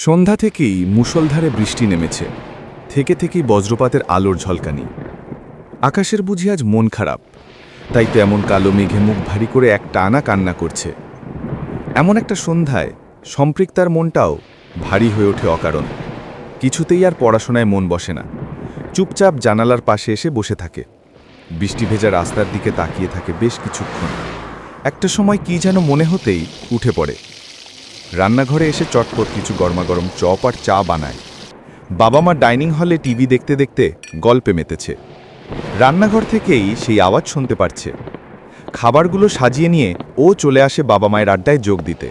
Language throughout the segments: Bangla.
সন্ধ্যা থেকেই মুষলধারে বৃষ্টি নেমেছে, থেকে থেকেই বজ্রপাতের আলোর ঝলকানি। আকাশের বুঝি আজ মন খারাপ, তাই তো এমন কালো মেঘে মুখ ভারী করে এক টানা কান্না করছে। এমন একটা সন্ধ্যায় সম্পৃক্তার মনটাও ভারী হয়ে ওঠে অকারণ। কিছুতেই আর পড়াশোনায় মন বসে না। চুপচাপ জানালার পাশে এসে বসে থাকে, বৃষ্টি ভেজা রাস্তার দিকে তাকিয়ে থাকে বেশ কিছুক্ষণ। একটা সময় কি যেন মনে হতেই উঠে পড়ে, রান্নাঘরে এসে চটপট কিছু গরমাগরম চপ আর চা বানায়। বাবা মা ডাইনিং হলে টিভি দেখতে দেখতে গল্পে মেতেছে। রান্নাঘর থেকেই সেই আওয়াজ শুনতে পারছে। খাবারগুলো সাজিয়ে নিয়ে ও চলে আসে বাবা মায়ের আড্ডায় যোগ দিতে।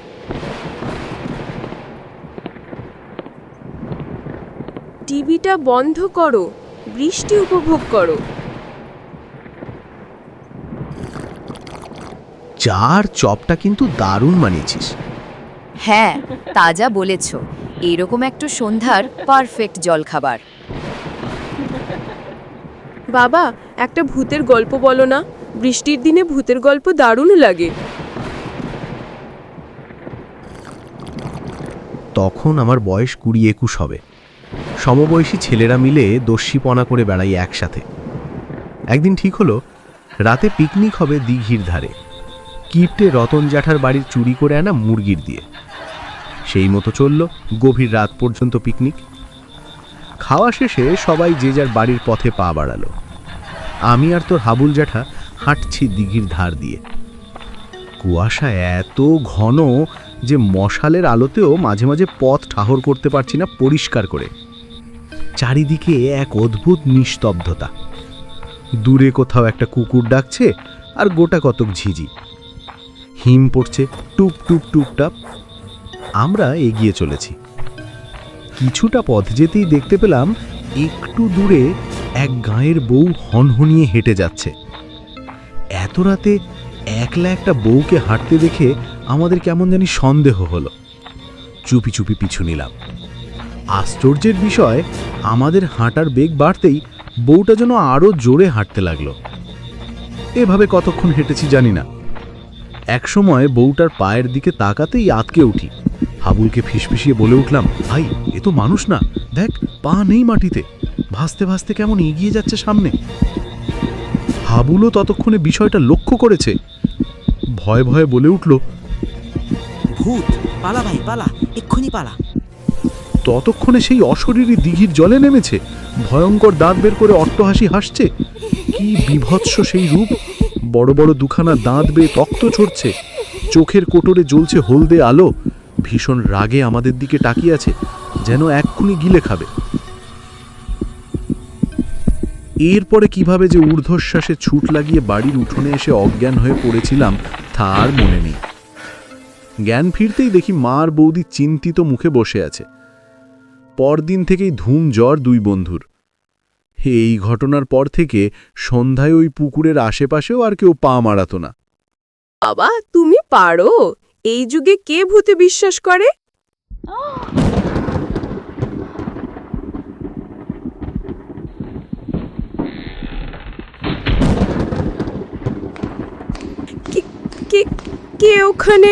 টিভিটা বন্ধ করো, বৃষ্টি উপভোগ করো। চার চপটা কিন্তু দারুণ বানিয়েছিস। হ্যাঁ, তাজা বলেছ। এরকম একটু সন্ধ্যার পারফেক্ট জলখাবার। বাবা, একটা ভূতের গল্প বলো না। বৃষ্টির দিনে ভূতের গল্প দারুণ লাগে। তখন আমার বয়স 20-21 হবে। সমবয়সী ছেলেরা মিলে দস্যিপনা করে বেড়াই একসাথে। একদিন ঠিক হলো রাতে পিকনিক হবে দিঘির ধারে, কিপ্টে রতন জ্যাঠার বাড়ির চুরি করে আনা মুরগির দিয়ে। সেই মতো চলল গভীর রাত পর্যন্ত পিকনিক। খাওয়া শেষে সবাই যে যার বাড়ির পথে পা বাড়ালো। আমি আর তোর হাবুল জ্যাঠা হাঁটছি দিঘির ধার দিয়ে। কুয়াশা এত ঘন যে মশালের আলোতেও মাঝে মাঝে পথ ঠাহর করতে পারছি না পরিষ্কার করে। চারিদিকে এক অদ্ভুত নিস্তব্ধতা। দূরে কোথাও একটা কুকুর ডাকছে আর গোটা কতক ঝিঝি। হিম পড়ছে টুপ টুপ টুপ টাপ। আমরা এগিয়ে চলেছি। কিছুটা পথ যেতেই দেখতে পেলাম একটু দূরে এক গাঁয়ের বউ হনহনিয়ে হেঁটে যাচ্ছে। এত রাতে একলা একটা বউকে হাঁটতে দেখে আমাদের কেমন জানি সন্দেহ হলো। চুপি চুপি পিছু নিলাম। আশ্চর্যের বিষয়, আমাদের হাঁটার বেগ বাড়তেই বউটা যেন আরো জোরে হাঁটতে লাগলো। এভাবে কতক্ষণ হেঁটেছি জানি না। একসময় বউটার পায়ের দিকে তাকাতেই আতকে উঠি। হাবুলকে ফিসফিসিয়ে বলে উঠলাম, ভাই, এ তো মানুষ না, দেখ পা নেই মাটিতে, ভাসতে ভাসতে কেমন এগিয়ে যাচ্ছে সামনে। হাবুলও ততক্ষণে বিষয়টা লক্ষ্য করেছে। ভয়ে ভয়ে বলে উঠল, ভূত, পালা ভাই পালা, এক্ষুনি পালা। ততক্ষণে সেই অশরীরী দিঘির জলে নেমেছে, ভয়ঙ্কর দাঁত বের করে অট্টহাসি হাসছে। কি বিভৎস সেই রূপ! বড় বড় দুখানা দাঁত বেয়ে রক্ত ঝরছে, চোখের কোটরে জ্বলছে হলদে আলো। ভীষণ রাগে আমাদের দিকে তাকিয়ে আছে, যেন এক্ষুনি গিলে খাবে। এরপরে কিভাবে যে ঊর্ধ্বশ্বাসে ছুট লাগিয়ে বাড়ির উঠোনে এসে অজ্ঞান হয়ে পড়েছিলাম তা আর মনে নেই। জ্ঞান ফিরতেই দেখি মা আর বৌদি চিন্তিত মুখে বসে আছে। পরদিন থেকেই ধুম জ্বর দুই বন্ধুর। এই ঘটনার পর থেকে সন্ধ্যায় ওই পুকুরের আশেপাশেও আর কেউ পা মারাত না। বাবা, তুমি পারো। এই যুগে কে ভূতে বিশ্বাস করে? কে ওখানে?